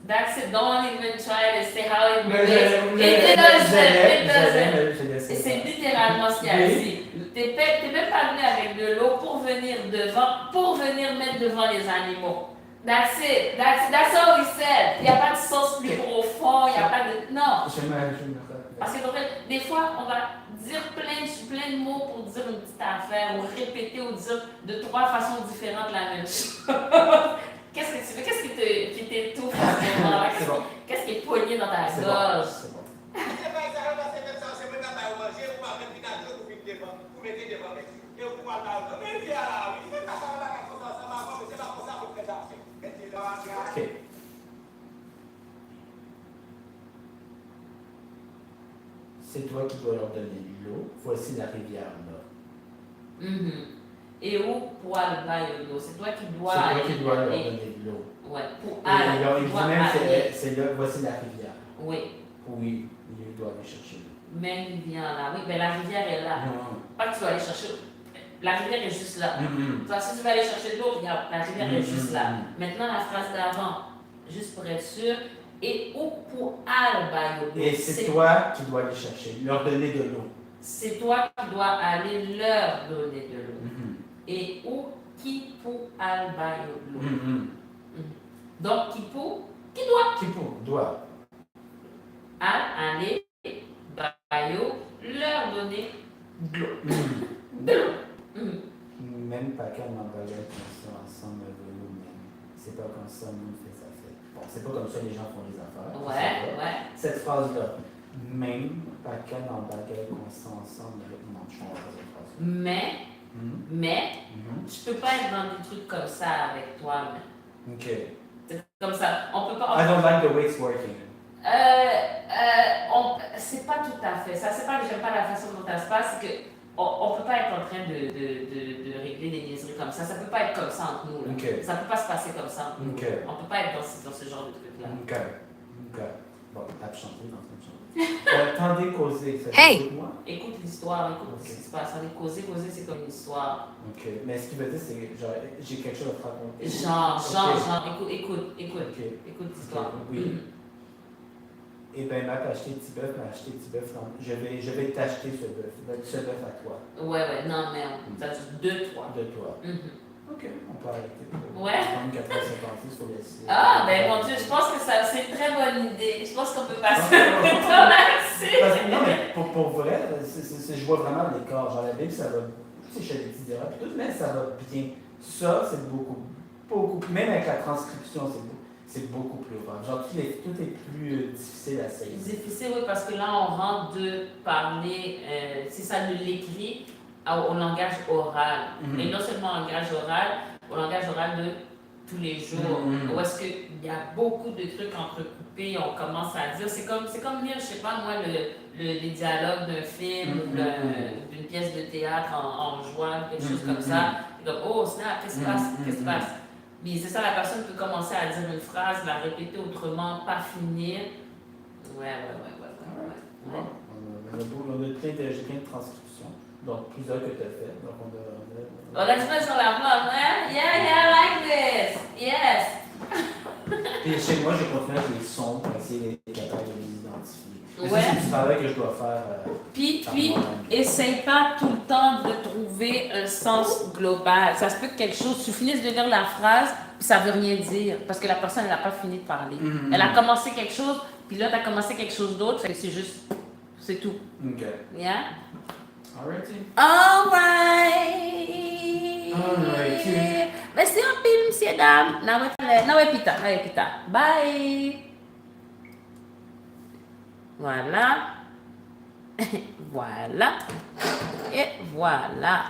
That's it. Don't even try to say how it relates. It doesn't. Et c'est littéralement ce qu'il y a ici. T'es même pas venu avec de l'eau pour venir devant, pour venir mettre devant les animaux. That's it. That's all he said. Il n'y a pas de sens plus profond, il n'y a pas de... Non. Je me Parce que en fait, des fois, on va dire plein de mots pour dire une petite affaire, ou répéter ou dire de 3 façons différentes la même chose. Qu'est-ce que tu fais? Qu'est-ce qui t'étouffe en ce moment? C'est bon. Qu'est-ce qui est poigné dans ta C'est gorge? bon. C'est bon. Ok. C'est toi qui dois leur donner de l'eau. Voici la rivière là. Et où pour aller de l'eau? C'est toi qui dois C'est aller. toi qui dois leur donner de l'eau. Ouais, pour Et aller. alors, il Tu dit dois même, aller. c'est là, voici la rivière. Oui. Oui, il doit aller chercher l'eau. Même il vient là. Oui, mais la rivière est là. Non. Pas que tu vas aller chercher. La rivière est juste là. Toi, si tu vas aller chercher de l'eau, regarde, la rivière est juste là. Maintenant, la phrase d'avant, juste pour être sûr. Et où pour aller. Et c'est toi qui dois aller chercher, leur donner de l'eau. C'est toi qui dois aller leur donner de l'eau. Et où qui pour aller de l'eau. Donc, qui pour? Qui doit? Qui pour? Doit. Aller, bayo, leur donner de l'eau. De l'eau. Même pas qu'à m'emballer comme ça ensemble avec nous-mêmes. C'est pas comme ça, nous, on fait ça. Bon, c'est pas comme ça les gens font les affaires. Ouais. Cette phrase-là, même pas qu'à m'emballer comme ça ensemble avec nous, je comprends pas cette phrase. Mais, je peux pas être dans des trucs comme ça avec toi. Ok. C'est comme ça. On peut pas. I don't like the way it's working. C'est pas tout à fait ça. C'est pas que j'aime pas la façon dont ça se passe, c'est que on peut pas être en train de régler des niaiseries comme ça. Ça peut pas être comme ça entre nous. Là. Okay. Ça peut pas se passer comme ça entre nous. Okay. On peut pas être dans ce genre de truc-là. Ok. Bon, t'as chanté dans cette chanson. Tendez causer, ça Hey! moi. Écoute l'histoire, écoute ce qui se passe. On est causer, c'est comme une histoire. Ok. Mais ce qu'il veut dire, c'est que genre, j'ai quelque chose à te raconter. Genre, écoute l'histoire. Oui. Et bien, m'a acheté petit bœuf, je vais t'acheter ce bœuf à toi. Ouais, non, mais on t'a dit de toi. De toi. Ok, on peut arrêter. Ouais. 4h56, faut laisser. Ah, ben mon Dieu, je pense que c'est une très bonne idée. Je pense qu'on peut passer Ah, un peu de temps là-dessus. Parce que, non, mais pour vrai, je vois vraiment l'écart. Genre, la Bible, ça va. Tu sais, je fais des petites erreurs, puis tout, mais ça va bien. Ça, c'est beaucoup. Même avec la transcription, c'est beaucoup plus rare. Genre, tout est plus difficile à saisir. Difficile, oui, parce que là, on rentre de parler, si ça nous l'écrit, au langage oral. Et non seulement au langage oral de tous les jours, où est-ce qu'il y a beaucoup de trucs entrecoupés, on commence à dire, c'est comme lire, je sais pas moi, les dialogues d'un film ou d'une pièce de théâtre en jouant, quelque chose comme ça. Et comme, oh snap, qu'est-ce qui se passe? Qu'est-ce qui se passe? Mais c'est ça, la personne peut commencer à dire une phrase, la répéter autrement, pas finir. Ouais. On a plein de transcriptions, donc plusieurs que tu as fait. Donc On a fait sur la plage, hein? Yeah, like this. Yes. Et chez moi, j'ai continué avec les sons pour essayer d'être capable de les identifier. Mais Ouais. ça, c'est du travail que je dois faire. Puis, par moi-même. essaye pas tout le temps de trouver un sens global. Ça se peut que quelque chose, tu finisses de lire la phrase, puis ça veut rien dire, parce que la personne, elle n'a pas fini de parler. Elle a commencé quelque chose, puis là, tu as commencé quelque chose d'autre, fait que c'est juste, c'est tout. OK. Yeah? Alrighty. Alright. Merci en pile, monsieur, dame. Nawe pita. Bye. Voilà. Voilà. Et voilà.